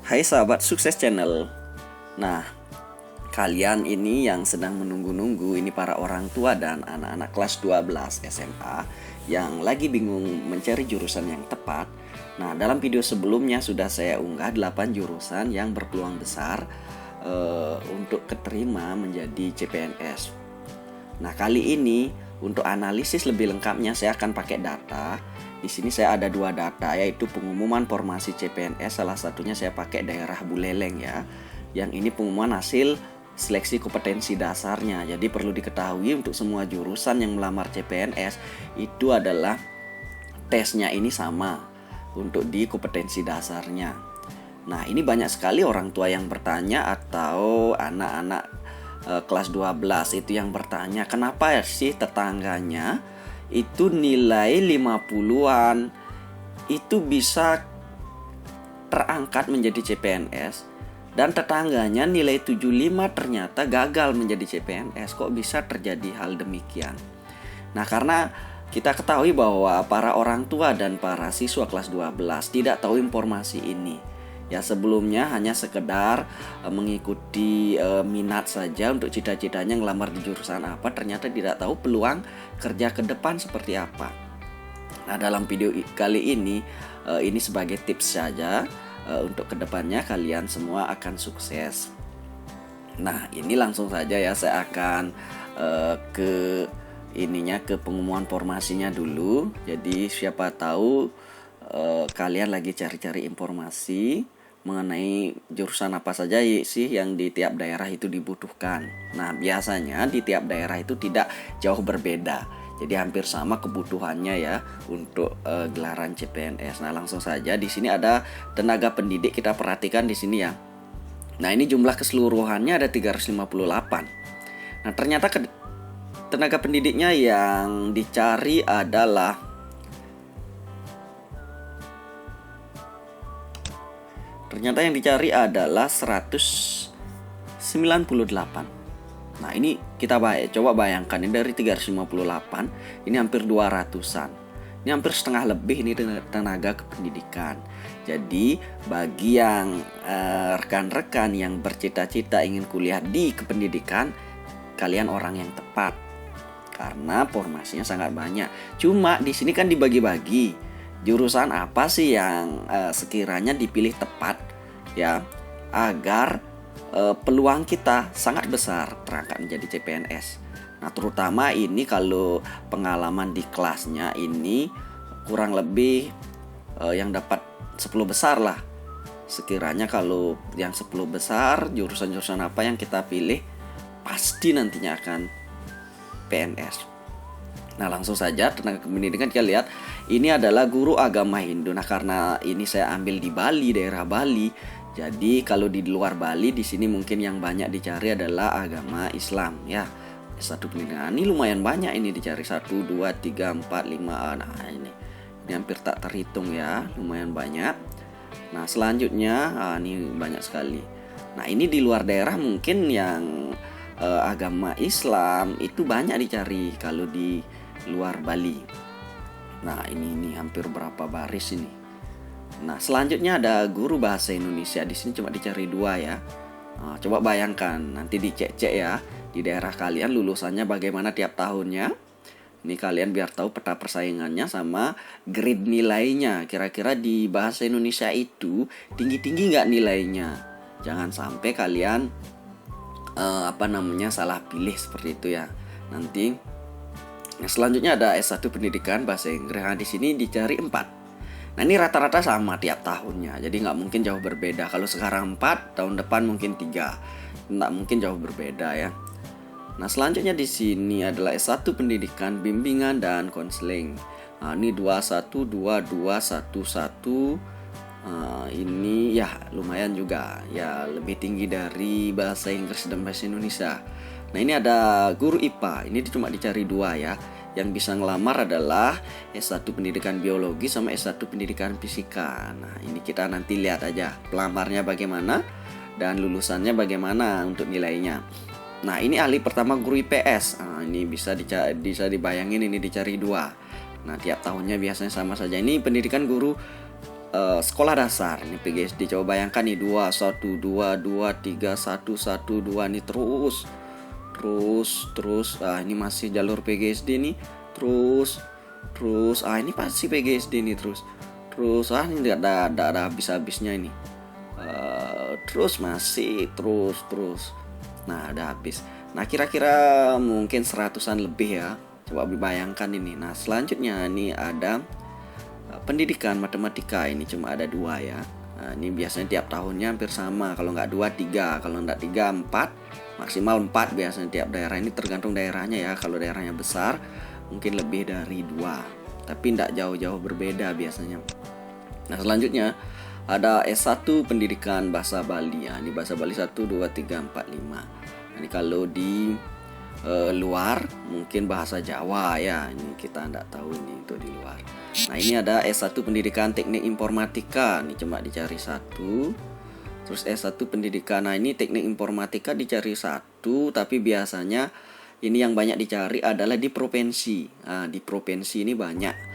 Hai sahabat sukses channel. Nah, kalian ini yang sedang menunggu-nunggu, ini para orang tua dan anak-anak kelas 12 SMA yang lagi bingung mencari jurusan yang tepat. Nah, dalam video sebelumnya sudah saya unggah 8 jurusan yang berpeluang besar untuk keterima menjadi CPNS. Nah, kali ini untuk analisis lebih lengkapnya saya akan pakai data. Di sini saya ada 2 data, yaitu pengumuman formasi CPNS. Salah satunya saya pakai daerah Buleleng ya. Yang ini pengumuman hasil seleksi kompetensi dasarnya. Jadi perlu diketahui untuk semua jurusan yang melamar CPNS itu adalah tesnya ini sama untuk di kompetensi dasarnya. Nah, ini banyak sekali orang tua yang bertanya atau anak-anak kelas 12 itu yang bertanya, kenapa sih tetangganya itu nilai 50-an itu bisa terangkat menjadi CPNS dan tetangganya nilai 75 ternyata gagal menjadi CPNS. Kok bisa terjadi hal demikian? Nah, karena kita ketahui bahwa para orang tua dan para siswa kelas 12 tidak tahu informasi ini. Ya, sebelumnya hanya sekedar mengikuti minat saja untuk cita-citanya ngelamar di jurusan apa, ternyata tidak tahu peluang kerja ke depan seperti apa. Nah, dalam video kali ini sebagai tips saja untuk kedepannya kalian semua akan sukses. Nah, ini langsung saja ya, saya akan ke pengumuman formasinya dulu. Jadi siapa tahu kalian lagi cari-cari informasi mengenai jurusan apa saja sih yang di tiap daerah itu dibutuhkan. Nah, biasanya di tiap daerah itu tidak jauh berbeda. Jadi hampir sama kebutuhannya ya untuk gelaran CPNS. Nah, langsung saja di sini ada tenaga pendidik, kita perhatikan di sini ya. Nah, ini jumlah keseluruhannya ada 358. Nah, ternyata tenaga pendidiknya yang dicari adalah Ternyata yang dicari adalah 198. Nah, ini kita coba bayangkan, ini dari 358, ini hampir 200-an. Ini hampir setengah lebih ini tenaga kependidikan. Jadi, bagi yang rekan-rekan yang bercita-cita ingin kuliah di kependidikan, kalian orang yang tepat. Karena formasinya sangat banyak. Cuma di sini kan dibagi-bagi. Jurusan apa sih yang sekiranya dipilih tepat ya, agar peluang kita sangat besar terangkat menjadi CPNS. Nah, terutama ini kalau pengalaman di kelasnya ini kurang lebih yang dapat 10 besar lah. Sekiranya kalau yang 10 besar, jurusan-jurusan apa yang kita pilih pasti nantinya akan PNS. Nah, langsung saja tenaga pendidikan kita lihat ini adalah guru agama Hindu. Nah, karena ini saya ambil di Bali, daerah Bali. Jadi kalau di luar Bali, di sini mungkin yang banyak dicari adalah agama Islam ya. S1 pendidikan ini lumayan banyak, ini dicari 1, 2, 3, 4, 5. Nah, ini hampir tak terhitung ya, lumayan banyak. Nah, selanjutnya ini banyak sekali. Nah, ini di luar daerah mungkin yang agama Islam itu banyak dicari kalau di luar Bali. Nah, ini hampir berapa baris ini. Nah, selanjutnya ada guru bahasa Indonesia. Di sini cuma dicari 2 ya. Nah, coba bayangkan nanti dicek-cek ya di daerah kalian lulusannya bagaimana tiap tahunnya. Ini kalian biar tahu peta persaingannya sama grade nilainya. Kira-kira di bahasa Indonesia itu tinggi-tinggi nggak nilainya. Jangan sampai kalian salah pilih seperti itu ya. Nanti selanjutnya ada S1 pendidikan bahasa Inggris. Nah, di sini dicari 4. Nah, ini rata-rata sama tiap tahunnya. Jadi nggak mungkin jauh berbeda. Kalau sekarang 4, tahun depan mungkin 3. Nggak mungkin jauh berbeda ya. Nah, selanjutnya di sini adalah S1 pendidikan bimbingan dan konseling. Nah, ini 212211. Ini ya lumayan juga. Ya lebih tinggi dari bahasa Inggris dan bahasa Indonesia. Nah, ini ada guru IPA. Ini cuma dicari 2 ya. Yang bisa ngelamar adalah S1 pendidikan biologi sama S1 pendidikan fisika. Nah, ini kita nanti lihat aja pelamarnya bagaimana dan lulusannya bagaimana untuk nilainya. Nah, ini ahli pertama guru IPS. Nah, ini bisa dibayangin ini dicari 2. Nah, tiap tahunnya biasanya sama saja. Ini pendidikan guru sekolah dasar. Ini PGSD, coba bayangkan nih 2 1 2 2 3 1 1 2 nih terus. Ini masih jalur PGSD nih. Terus ini pasti PGSD nih terus. Ini enggak ada habis-habisnya ini. Terus masih terus. Nah, ada habis. Nah, kira-kira mungkin 100-an lebih ya. Coba bayangkan ini. Nah, selanjutnya ini ada pendidikan matematika. Ini cuma ada 2 ya. Nah, ini biasanya tiap tahunnya hampir sama. Kalau nggak 2, 3. Kalau nggak 3, 4. Maksimal 4 biasanya tiap daerah. Ini tergantung daerahnya ya. Kalau daerahnya besar, mungkin lebih dari 2. Tapi nggak jauh-jauh berbeda biasanya. Nah, selanjutnya ada S1 pendidikan bahasa Bali ya. Ini bahasa Bali 1, 2, 3, 4, 5. Ini kalau di luar mungkin bahasa Jawa ya. Ini kita nggak tahu ini untuk di luar. Nah, ini ada S1 pendidikan teknik informatika. Ini cuma dicari 1. Terus S1 pendidikan. Nah, ini teknik informatika dicari 1, tapi biasanya ini yang banyak dicari adalah di provinsi. Nah, di provinsi ini banyak.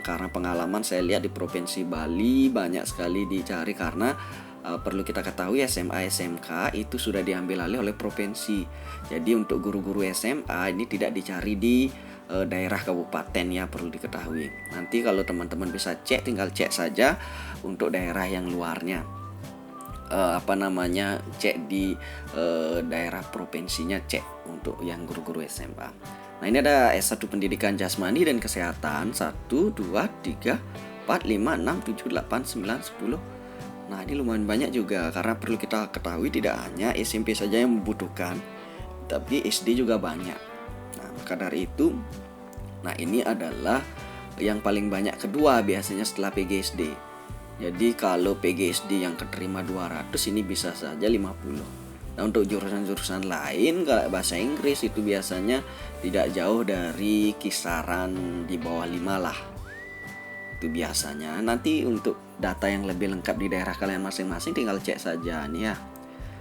Karena pengalaman saya lihat di provinsi Bali banyak sekali dicari karena perlu kita ketahui SMA SMK itu sudah diambil alih oleh provinsi. Jadi untuk guru-guru SMA ini tidak dicari di daerah kabupaten ya, perlu diketahui. Nanti kalau teman-teman bisa cek, tinggal cek saja untuk daerah yang luarnya. Cek di daerah provinsinya, cek untuk yang guru-guru SMA. Nah, ini ada S1 pendidikan jasmani dan kesehatan 1, 2, 3, 4, 5, 6, 7, 8, 9, 10. Nah, ini lumayan banyak juga karena perlu kita ketahui tidak hanya SMP saja yang membutuhkan, tapi SD juga banyak. Nah, maka dari itu, nah ini adalah yang paling banyak kedua biasanya setelah PGSD. Jadi kalau PGSD yang keterima 200, ini bisa saja 50. Nah, untuk jurusan-jurusan lain kayak bahasa Inggris itu biasanya tidak jauh dari kisaran di bawah 5 lah. Itu biasanya. Nanti untuk data yang lebih lengkap di daerah kalian masing-masing tinggal cek saja nih ya.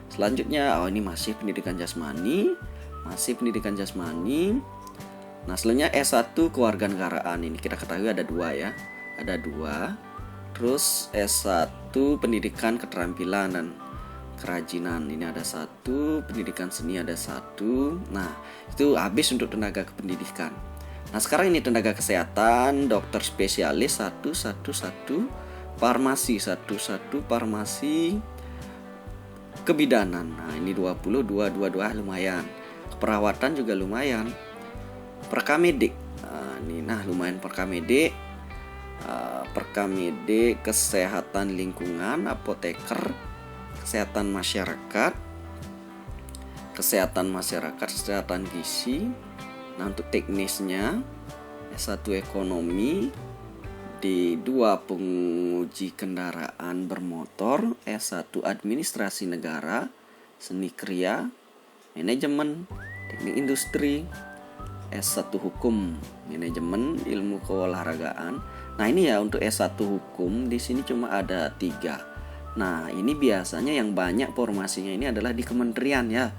Selanjutnya, ini masih pendidikan jasmani. Nah, selanjutnya S1 kewarganegaraan. Ini kita ketahui ada 2 ya. Ada 2. Terus S1 pendidikan keterampilan dan kerajinan, ini ada 1. Pendidikan seni ada 1. Nah, itu habis untuk tenaga kependidikan. Nah, sekarang ini tenaga kesehatan, dokter spesialis 1, farmasi 1, farmasi kebidanan. Nah, ini 20, 2 lumayan. Keperawatan juga lumayan. Perkamedik. Nah, lumayan perkamedik. Perkamedik, kesehatan lingkungan, apoteker, kesehatan masyarakat, kesehatan gizi. Nah, untuk teknisnya S1 ekonomi, D2 penguji kendaraan bermotor, S1 administrasi negara, seni kriya, manajemen, teknik industri, S1 hukum, manajemen ilmu keolahragaan. Nah, ini ya untuk S1 hukum di sini cuma ada 3. Nah, ini biasanya yang banyak formasinya ini adalah di kementerian ya.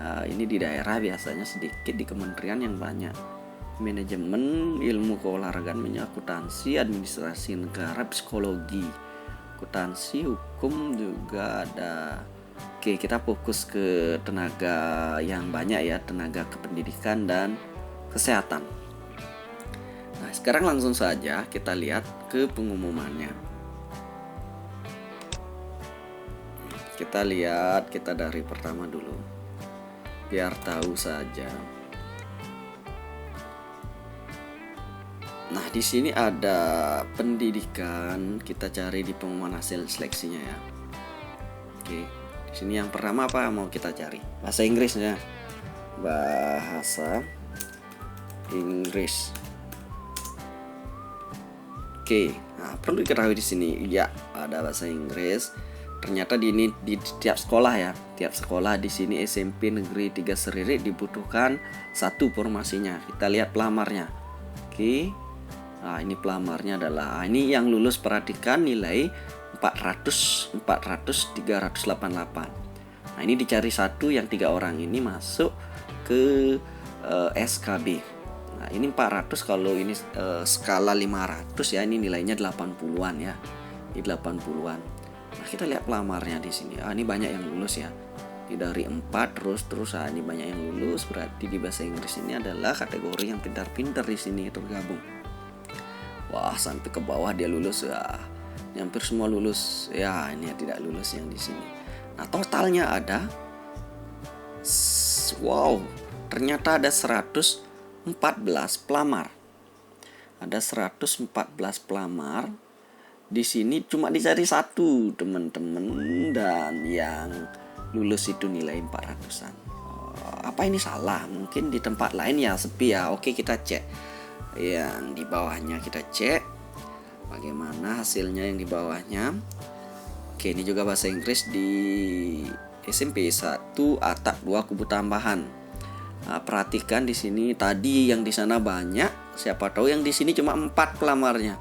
Ini di daerah biasanya sedikit, di kementerian yang banyak. Manajemen, ilmu keolahragaan, akuntansi, administrasi negara, psikologi, akuntansi, hukum juga ada. Oke, kita fokus ke tenaga yang banyak ya, tenaga kependidikan dan kesehatan. Nah, sekarang langsung saja kita lihat ke pengumumannya. Kita dari pertama dulu biar tahu saja. Nah, di sini ada pendidikan, kita cari di pengumuman hasil seleksinya ya. Oke, di sini yang pertama apa mau kita cari? Bahasa Inggrisnya. Bahasa Inggris. Oke, nah perlu diketahui di sini ya ada bahasa Inggris. Ternyata di tiap sekolah ya, tiap sekolah di sini SMP Negeri 3 Seririk dibutuhkan 1 formasinya. Kita lihat pelamarnya. Oke. Nah, ini pelamarnya adalah ini yang lulus, perhatikan nilai 388. Nah, ini dicari 1 yang 3 orang ini masuk ke SKB. Nah, ini 400, kalau ini skala 500 ya, ini nilainya 80-an ya. di 80-an. Nah, kita lihat pelamarnya di sini. Ini banyak yang lulus ya. Dari 4 terus ini banyak yang lulus, berarti di bahasa Inggris ini adalah kategori yang pintar-pintar di sini tergabung. Wah, sampai ke bawah dia lulus ya. Ini hampir semua lulus. Ya, ini yang tidak lulus yang di sini. Nah, totalnya ada ternyata ada 114 pelamar. Ada 114 pelamar. Di sini cuma dicari satu, teman-teman, dan yang lulus itu nilai 400-an. Apa ini salah? Mungkin di tempat lain ya sepi ya. Oke, kita cek. Yang di bawahnya kita cek. Bagaimana hasilnya yang di bawahnya? Oke, ini juga bahasa Inggris di SMP 1 atap 2 kubu tambahan. Nah, perhatikan di sini tadi yang di sana banyak, siapa tahu yang di sini cuma 4 pelamarnya.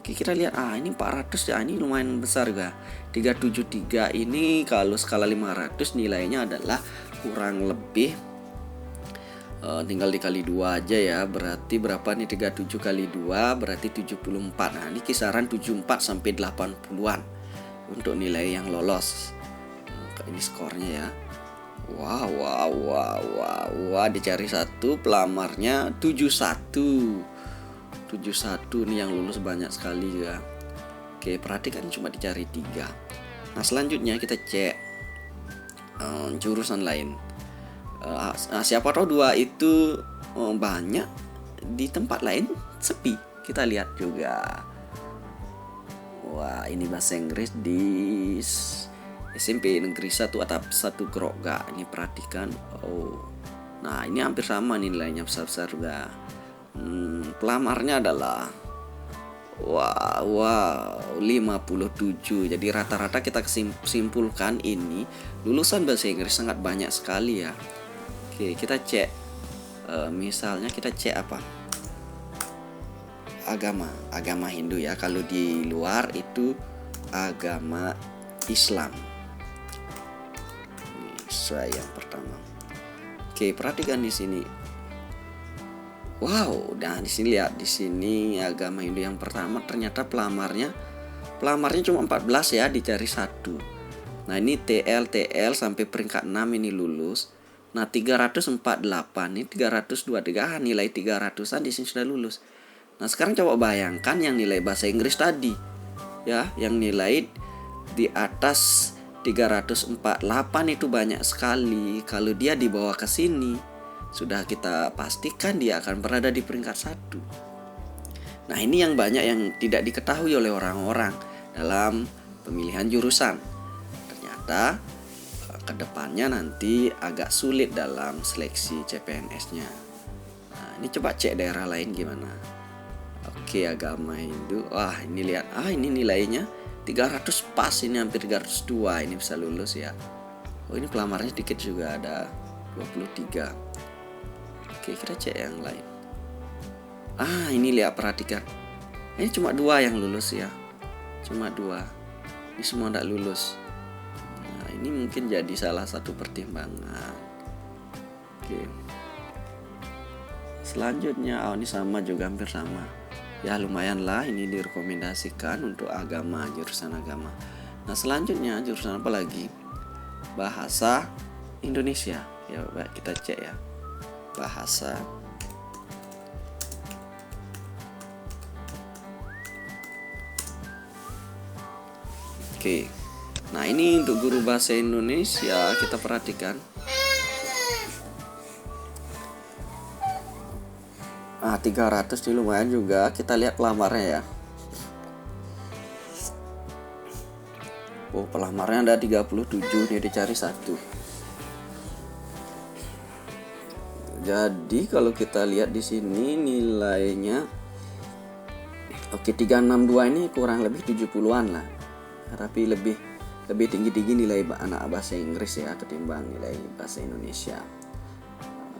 Oke, kita lihat ini 400 ya, ini lumayan besar juga. 373 ini kalau skala 500 nilainya adalah kurang lebih tinggal dikali 2 aja ya. Berarti berapa nih, 37 kali 2 berarti 74. Nah, ini kisaran 74 sampai 80-an untuk nilai yang lolos. Ini skornya ya. Wah, dicari satu pelamarnya 71 nih, yang lulus banyak sekali ya. Oke, perhatikan cuma dicari 3. Nah, selanjutnya kita cek jurusan lain. Siapa tahu 2 itu banyak, di tempat lain sepi. Kita lihat juga. Wah, ini bahasa Inggris di SMP Negeri 1 atap 1 Grogga. Ini perhatikan. Nah, ini hampir sama nilainya, besar-besar juga. Pelamarnya adalah 57. Jadi rata-rata kita simpulkan ini lulusan bahasa Inggris sangat banyak sekali ya. Oke, kita cek misalnya kita cek apa? Agama Hindu ya. Kalau di luar itu agama Islam. Ini saya yang pertama. Oke, perhatikan di sini. Nah di sini lihat, di sini agama Hindu yang pertama ternyata pelamarnya cuma 14 ya, dicari 1. Nah, ini TL sampai peringkat 6 ini lulus. Nah, 348 ini 323 nilai 300-an di sini sudah lulus. Nah, sekarang coba bayangkan yang nilai bahasa Inggris tadi. Ya, yang nilai di atas 348 itu banyak sekali. Kalau dia dibawa ke sini, sudah kita pastikan dia akan berada di peringkat 1. Nah, ini yang banyak yang tidak diketahui oleh orang-orang dalam pemilihan jurusan. Ternyata kedepannya nanti agak sulit dalam seleksi CPNS-nya. Nah, ini coba cek daerah lain gimana. Oke, agama Hindu. Wah, ini lihat. Ini nilainya 300 pas, ini hampir 302. Ini bisa lulus ya. Ini pelamarnya sedikit juga, ada 23. Oke, kita cek yang lain. Ini lihat, perhatikan. Ini cuma 2 yang lulus ya. Cuma 2. Ini semua tidak lulus. Nah, ini mungkin jadi salah satu pertimbangan. Oke. Selanjutnya, ini sama juga, hampir sama. Ya, lumayan lah, ini direkomendasikan untuk agama, jurusan agama. Nah, selanjutnya jurusan apa lagi? Bahasa Indonesia. Ya, kita cek ya. Bahasa Oke. Nah, ini untuk guru bahasa Indonesia kita perhatikan. 300 ini lumayan juga. Kita lihat pelamarnya ya. Pelamarnya ada 37, dia dicari 1. Jadi kalau kita lihat di sini nilainya 362 ini kurang lebih 70-an lah. Tapi lebih tinggi nilai anak bahasa Inggris ya ketimbang nilai bahasa Indonesia.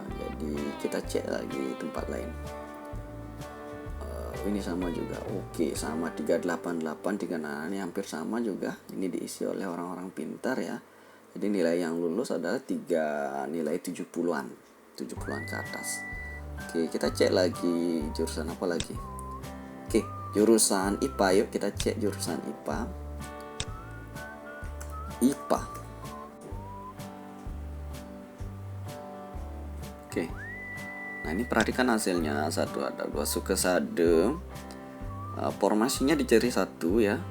Jadi kita cek lagi tempat lain. Ini sama juga. Sama 388, 36 ini hampir sama juga. Ini diisi oleh orang-orang pintar ya. Jadi nilai yang lulus adalah 3 nilai 70-an ke atas. Kita cek lagi jurusan apa lagi. Jurusan IPA, yuk kita cek jurusan IPA. Oke. Nah, ini perhatikan hasilnya. 1 ada 2 sukesade. Formasinya dicari 1 ya.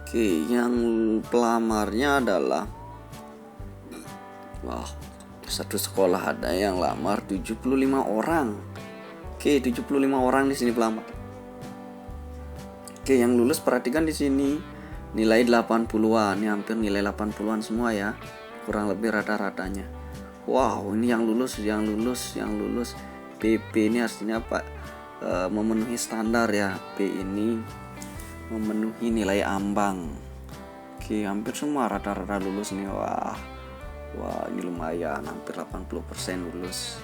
Oke, yang pelamarnya adalah satu sekolah ada yang lamar 75 orang. Oke, 75 orang di sini pelamar. Oke, yang lulus perhatikan di sini nilai 80-an. Ini hampir nilai 80-an semua ya. Kurang lebih rata-ratanya. Wow, ini yang lulus. PP ini artinya apa? Memenuhi standar ya. P ini memenuhi nilai ambang. Oke, hampir semua rata-rata lulus nih. Wah, ini lumayan, hampir 80% lulus.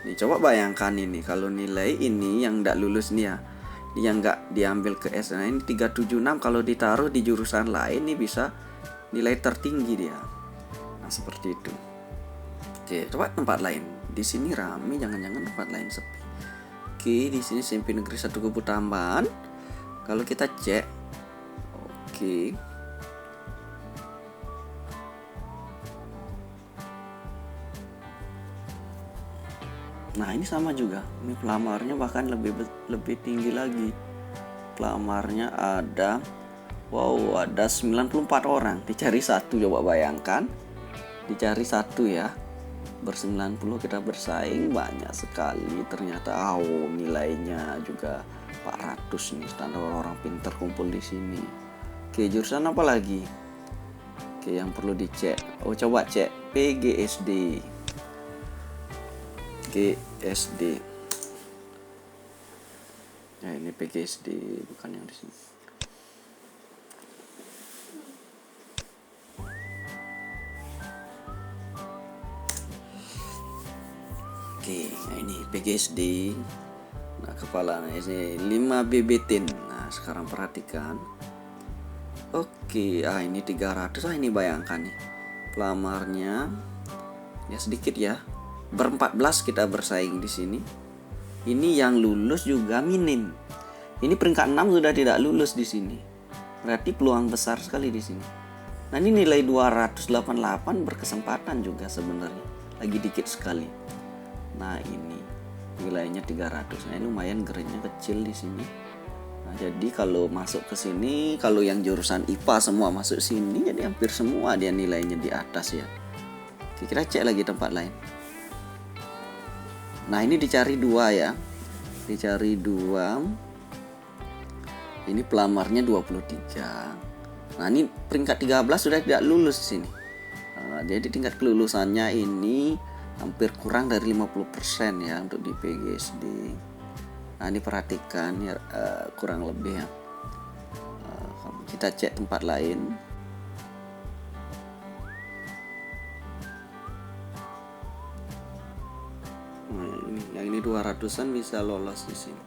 Nih, coba bayangkan ini kalau nilai ini yang enggak lulus nih ya. Yang enggak diambil ke S. Nah, ini 376 kalau ditaruh di jurusan lain nih bisa nilai tertinggi dia. Nah, seperti itu. Oke, coba tempat lain. Di sini rame, jangan-jangan tempat lain sepi. Oke, di sini SMP Negeri 1 Kubu Tambahan. Kalau kita cek, oke. Nah, ini sama juga. Ini pelamarnya bahkan lebih tinggi lagi. Pelamarnya ada 94 orang. Dicari 1, coba bayangkan. Dicari 1 ya. Ber-90 kita bersaing banyak sekali. Ternyata nilainya juga 400 nih. Standar orang pintar kumpul di sini. Oke, jurusan apa lagi? Oke, yang perlu dicek. Coba cek PGSD. GSD. Nah, ini PGSD bukan yang di sini. Oke, nah ini PGSD. Nah, kepalanya ini 5 BBTIN. Nah, sekarang perhatikan. Oke, ini 300. Ini bayangkan nih. Pelamarnya ya sedikit ya. Ber-14 kita bersaing di sini. Ini yang lulus juga minim. Ini peringkat 6 sudah tidak lulus di sini. Berarti peluang besar sekali di sini. Nah, ini nilai 288 berkesempatan juga sebenarnya. Lagi dikit sekali. Nah, ini nilainya 300. Nah, ini lumayan grade-nya kecil di sini. Nah, jadi kalau masuk ke sini, kalau yang jurusan IPA semua masuk sini, jadi hampir semua dia nilainya di atas ya. Oke, kita cek lagi tempat lain. Nah, ini dicari 2 ya. Dicari 2. Ini pelamarnya 23. Nah, ini peringkat 13 sudah tidak lulus di sini. Jadi tingkat kelulusannya ini hampir kurang dari 50% ya untuk di PGSD. Nah, ini perhatikan ya, kurang lebih ya. Kita cek tempat lain. Nah, yang ini 200-an bisa lolos di sini.